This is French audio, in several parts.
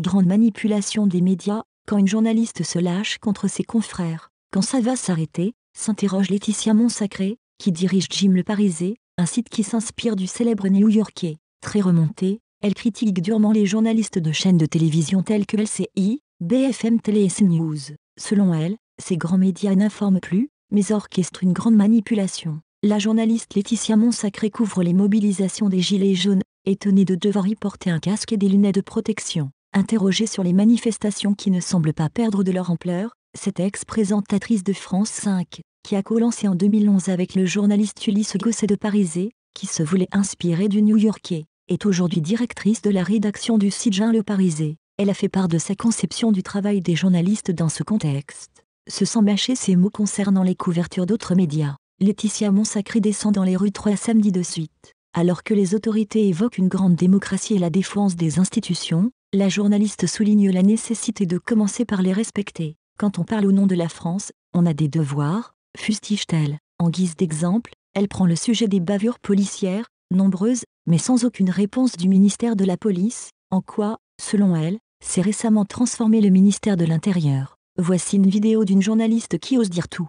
grande manipulation des médias, quand une journaliste se lâche contre ses confrères. Quand ça va s'arrêter, s'interroge Laetitia Montsacré, qui dirige Jim Le Parisé, un site qui s'inspire du célèbre New-Yorkais. Très remontée, elle critique durement les journalistes de chaînes de télévision telles que LCI, BFM Télé et CNews. Selon elle, ces grands médias n'informent plus, mais orchestrent une grande manipulation. La journaliste Laetitia Montsacré couvre les mobilisations des Gilets jaunes, étonnée de devoir y porter un casque et des lunettes de protection. Interrogée sur les manifestations qui ne semblent pas perdre de leur ampleur, cette ex-présentatrice de France 5, qui a co-lancé en 2011 avec le journaliste Ulysse Gosset de Parisé, qui se voulait inspiré du New-Yorkais, est aujourd'hui directrice de la rédaction du site Le Parisé. Elle a fait part de sa conception du travail des journalistes dans ce contexte. Se sent mâcher ses mots concernant les couvertures d'autres médias. Laetitia Montsacré descend dans les rues 3 samedis de suite. Alors que les autorités évoquent une grande démocratie et la défense des institutions, la journaliste souligne la nécessité de commencer par les respecter. Quand on parle au nom de la France, on a des devoirs, fustige-t-elle. En guise d'exemple, elle prend le sujet des bavures policières, nombreuses, mais sans aucune réponse du ministère de la Police, en quoi, selon elle, s'est récemment transformé le ministère de l'Intérieur. Voici une vidéo d'une journaliste qui ose dire tout.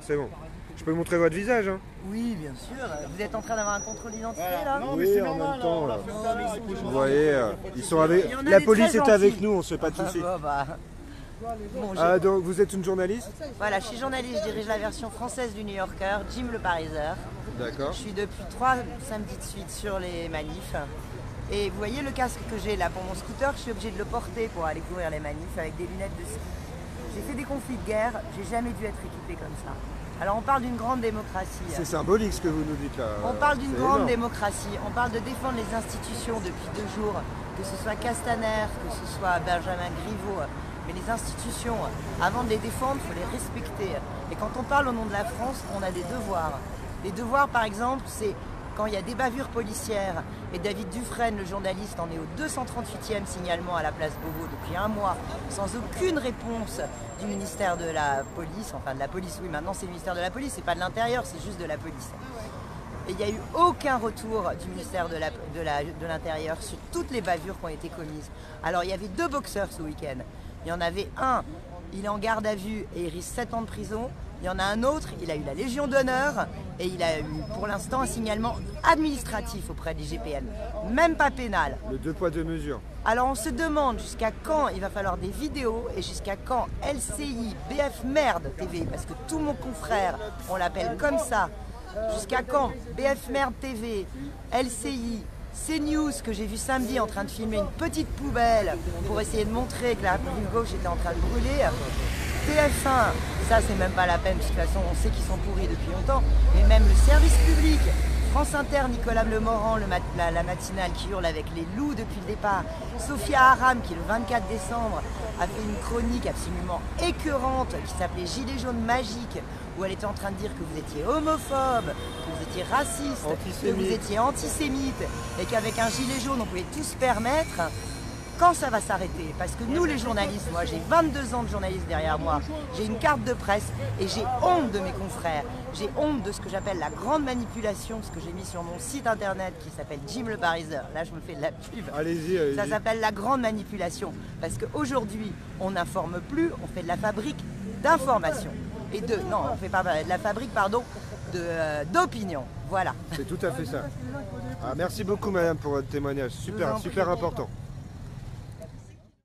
C'est bon. Je peux montrer votre visage, hein? Oui, bien sûr. Vous êtes en train d'avoir un contrôle d'identité là? Non, oui, en même temps. Vous voyez, ils sont avec. La police est avec nous, on se fait pas de soucis. Donc vous êtes une journaliste? Voilà, je suis journaliste, je dirige la version française du New Yorker, Jim Le Pariseur. D'accord. Je suis depuis 3 samedis de suite sur les manifs. Et vous voyez le casque que j'ai là pour mon scooter, je suis obligée de le porter pour aller courir les manifs avec des lunettes de ski. J'ai fait des conflits de guerre, j'ai jamais dû être équipée comme ça. Alors on parle d'une grande démocratie. C'est symbolique ce que vous nous dites là. On parle d'une grande énorme. démocratie, on parle de défendre les institutions depuis 2 jours, que ce soit Castaner, que ce soit Benjamin Griveaux. Mais les institutions, avant de les défendre, il faut les respecter. Et quand on parle au nom de la France, on a des devoirs. Les devoirs, par exemple, c'est quand il y a des bavures policières, et David Dufresne, le journaliste, en est au 238e signalement à la place Beauvau depuis 1 mois, sans aucune réponse du ministère de la Police, enfin de la police, oui, maintenant c'est le ministère de la Police, c'est pas de l'Intérieur, c'est juste de la police. Et il n'y a eu aucun retour du ministère de l'Intérieur sur toutes les bavures qui ont été commises. Alors il y avait 2 boxeurs ce week-end. Il y en avait un, il est en garde à vue et il risque 7 ans de prison. Il y en a un autre, il a eu la Légion d'honneur et il a eu pour l'instant un signalement administratif auprès des GPN, même pas pénal. Le 2 poids 2 mesures. Alors on se demande jusqu'à quand il va falloir des vidéos et jusqu'à quand LCI, BF Merde TV, parce que tout mon confrère, on l'appelle comme ça, jusqu'à quand BF Merde TV, LCI, CNews que j'ai vu samedi en train de filmer une petite poubelle pour essayer de montrer que la rive gauche était en train de brûler. TF1, ça c'est même pas la peine, de toute façon on sait qu'ils sont pourris depuis longtemps, mais même le service public, France Inter, Nicolas Lemorand, la matinale qui hurle avec les loups depuis le départ, Sophia Aram qui le 24 décembre a fait une chronique absolument écœurante qui s'appelait Gilets jaunes magiques, où elle était en train de dire que vous étiez homophobe, que vous étiez raciste, que vous étiez antisémite, et qu'avec un gilet jaune on pouvait tout se permettre. Quand ça va s'arrêter? Parce que nous les journalistes, moi j'ai 22 ans de journaliste derrière moi, j'ai une carte de presse et j'ai honte de mes confrères, j'ai honte de ce que j'appelle la grande manipulation, ce que j'ai mis sur mon site internet qui s'appelle Jim Le Pariseur. Là je me fais de la pub. Allez-y, allez-y. Ça s'appelle la grande manipulation. Parce qu'aujourd'hui on n'informe plus, on fait de la fabrique d'information. Non, on fait pas de la fabrique, pardon, d'opinion. Voilà. C'est tout à fait ça. Ah, merci beaucoup madame pour votre témoignage, super important.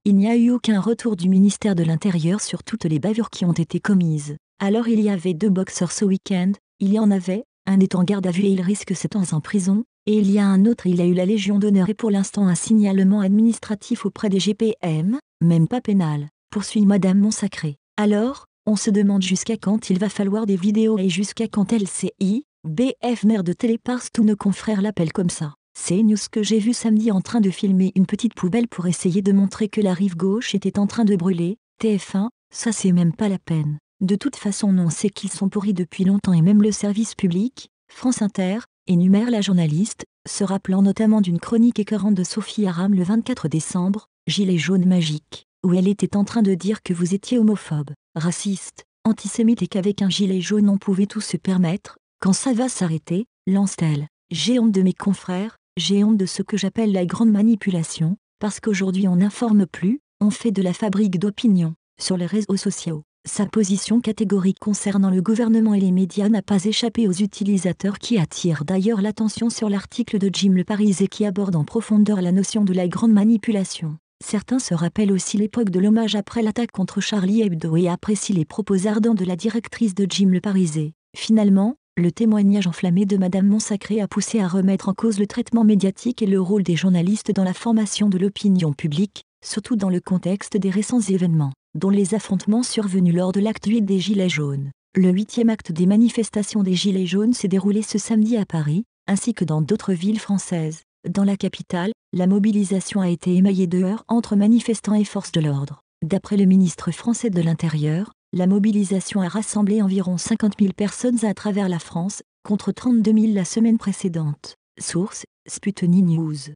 Il n'y a eu aucun retour du ministère de l'Intérieur sur toutes les bavures qui ont été commises. Alors il y avait 2 boxeurs ce week-end, il y en avait, un est en garde à vue et il risque 7 ans en prison, et il y a un autre, il a eu la Légion d'honneur et pour l'instant un signalement administratif auprès des GPM, même pas pénal, poursuit Madame Montsacré. Alors, on se demande jusqu'à quand il va falloir des vidéos et jusqu'à quand LCI, BF Merde Télé parce tous nos confrères l'appellent comme ça. C'est News que j'ai vu samedi en train de filmer une petite poubelle pour essayer de montrer que la rive gauche était en train de brûler. TF1, ça c'est même pas la peine. De toute façon on sait qu'ils sont pourris depuis longtemps et même le service public, France Inter, énumère la journaliste, se rappelant notamment d'une chronique écœurante de Sophie Aram le 24 décembre, Gilets jaunes magiques, où elle était en train de dire que vous étiez homophobe, raciste, antisémite et qu'avec un gilet jaune on pouvait tout se permettre. Quand ça va s'arrêter, lance-t-elle. J'ai honte de mes confrères. J'ai honte de ce que j'appelle la grande manipulation, Parce qu'aujourd'hui on n'informe plus, on fait de la fabrique d'opinion, sur les réseaux sociaux. Sa position catégorique concernant le gouvernement et les médias n'a pas échappé aux utilisateurs qui attirent d'ailleurs l'attention sur l'article de Jim Le Parisé qui aborde en profondeur la notion de la grande manipulation. Certains se rappellent aussi l'époque de l'hommage après l'attaque contre Charlie Hebdo et apprécient les propos ardents de la directrice de Jim Le Parisé. Finalement, le témoignage enflammé de Madame Monsacré a poussé à remettre en cause le traitement médiatique et le rôle des journalistes dans la formation de l'opinion publique, surtout dans le contexte des récents événements, dont les affrontements survenus lors de l'acte 8 des Gilets jaunes. Le 8e acte des manifestations des Gilets jaunes s'est déroulé ce samedi à Paris, ainsi que dans d'autres villes françaises. Dans la capitale, la mobilisation a été émaillée de heurts entre manifestants et forces de l'ordre. D'après le ministre français de l'Intérieur, la mobilisation a rassemblé environ 50 000 personnes à travers la France, contre 32 000 la semaine précédente. Source, Sputnik News.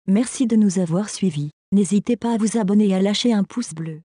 Merci de nous avoir suivis. N'hésitez pas à vous abonner et à lâcher un pouce bleu.